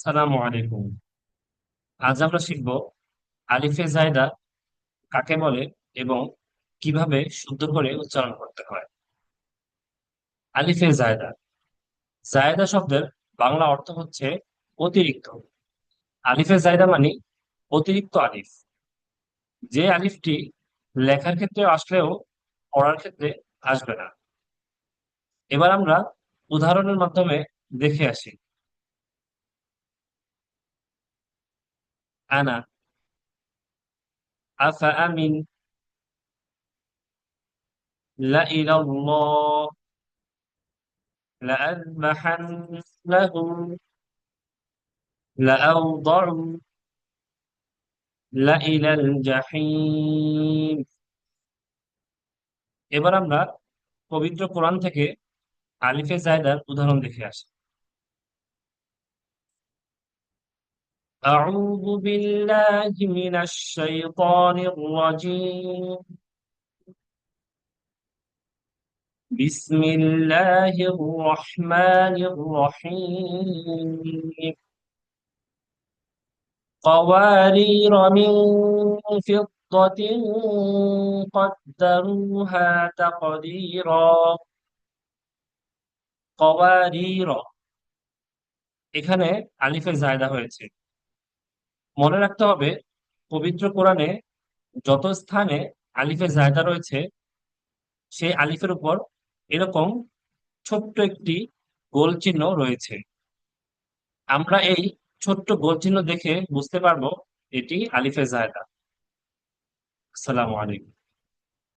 সালামু আলাইকুম। আজ আমরা শিখব আলিফে জায়দা কাকে বলে এবং কিভাবে শুদ্ধ করে উচ্চারণ করতে হয়। আলিফে জায়দা জায়দা শব্দের বাংলা অর্থ হচ্ছে অতিরিক্ত। আলিফে জায়দা মানে অতিরিক্ত আলিফ, যে আলিফটি লেখার ক্ষেত্রে আসলেও পড়ার ক্ষেত্রে আসবে না। এবার আমরা উদাহরণের মাধ্যমে দেখে আসি। আনা, আফা আমিন, লা ইলাল্লাহ, লা আযবাহান্নাহুম, লা আওদাউ, লা ইলাল জাহিম। এবার আমরা পবিত্র কোরআন থেকে আলিফে জায়দার উদাহরণ দেখে আসি। আউযু বিল্লাহি মিনাশ শাইতানির রাজীম। বিসমিল্লাহির রহমানির রহিম। قوارير من فضة قدروها تقديرا। قوارير এখানে আলিফে জায়দা হয়েছে। মনে রাখতে হবে, পবিত্র কোরআনে যত স্থানে আলিফে জায়দা রয়েছে সেই আলিফের উপর এরকম ছোট্ট একটি গোল চিহ্ন রয়েছে। আমরা এই ছোট্ট গোল চিহ্ন দেখে বুঝতে পারবো এটি আলিফে জায়দা। আসসালামু আলাইকুম।